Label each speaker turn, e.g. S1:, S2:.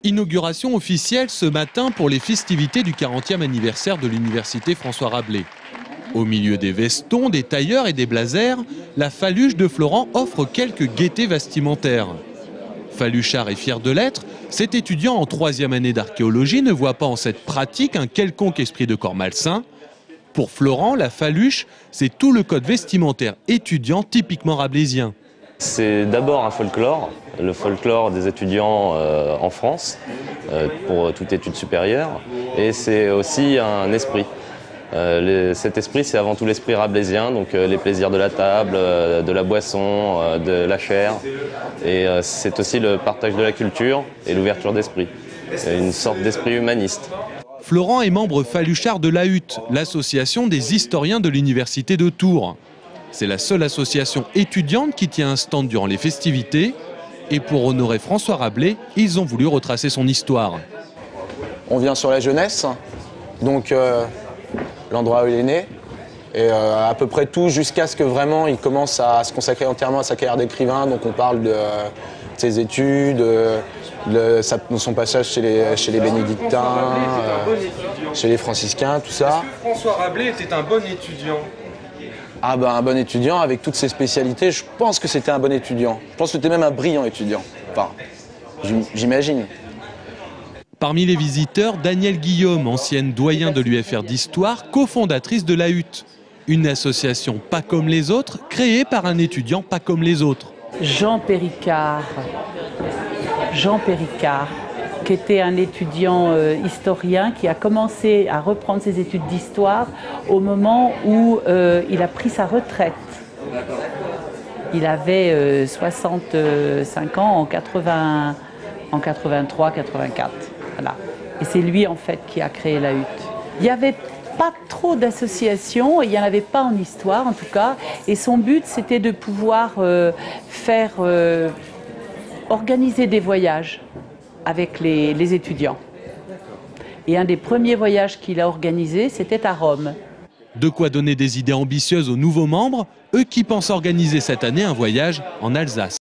S1: Inauguration officielle ce matin pour les festivités du 40e anniversaire de l'université François Rabelais. Au milieu des vestons, des tailleurs et des blazers, la Faluche de Florent offre quelques gaietés vestimentaires. Faluchard est fier de l'être, cet étudiant en 3e année d'archéologie ne voit pas en cette pratique un quelconque esprit de corps malsain. Pour Florent, la Faluche, c'est tout le code vestimentaire étudiant typiquement rabelaisien.
S2: C'est d'abord un folklore, le folklore des étudiants en France, pour toute étude supérieure, et c'est aussi un esprit. Cet esprit, c'est avant tout l'esprit rabelaisien, donc les plaisirs de la table, de la boisson, de la chair, et c'est aussi le partage de la culture et l'ouverture d'esprit, une sorte d'esprit humaniste.
S1: Florent est membre Faluchard de l'AHUT, l'association des historiens de l'université de Tours. C'est la seule association étudiante qui tient un stand durant les festivités. Et pour honorer François Rabelais, ils ont voulu retracer son histoire.
S3: On vient sur la jeunesse, donc l'endroit où il est né, et à peu près tout jusqu'à ce que vraiment il commence à se consacrer entièrement à sa carrière d'écrivain. Donc on parle de ses études, de son passage chez les bénédictins, chez les franciscains, tout ça.
S1: François Rabelais était un bon étudiant.
S3: Ah ben un bon étudiant avec toutes ses spécialités, je pense que c'était un bon étudiant. Je pense que c'était même un brillant étudiant, enfin, j'imagine.
S1: Parmi les visiteurs, Danielle Guillaume, ancienne doyen de l'UFR d'histoire, cofondatrice de l'AHUT. Une association pas comme les autres, créée par un étudiant pas comme les autres.
S4: Jean Péricard, qui était un étudiant historien qui a commencé à reprendre ses études d'histoire au moment où il a pris sa retraite. Il avait 65 ans en 83-84. Voilà. Et c'est lui en fait qui a créé l'AHUT. Il n'y avait pas trop d'associations, il n'y en avait pas en histoire en tout cas, et son but c'était de pouvoir organiser des voyages avec les étudiants. Et un des premiers voyages qu'il a organisé, c'était à Rome.
S1: De quoi donner des idées ambitieuses aux nouveaux membres, eux qui pensent organiser cette année un voyage en Alsace.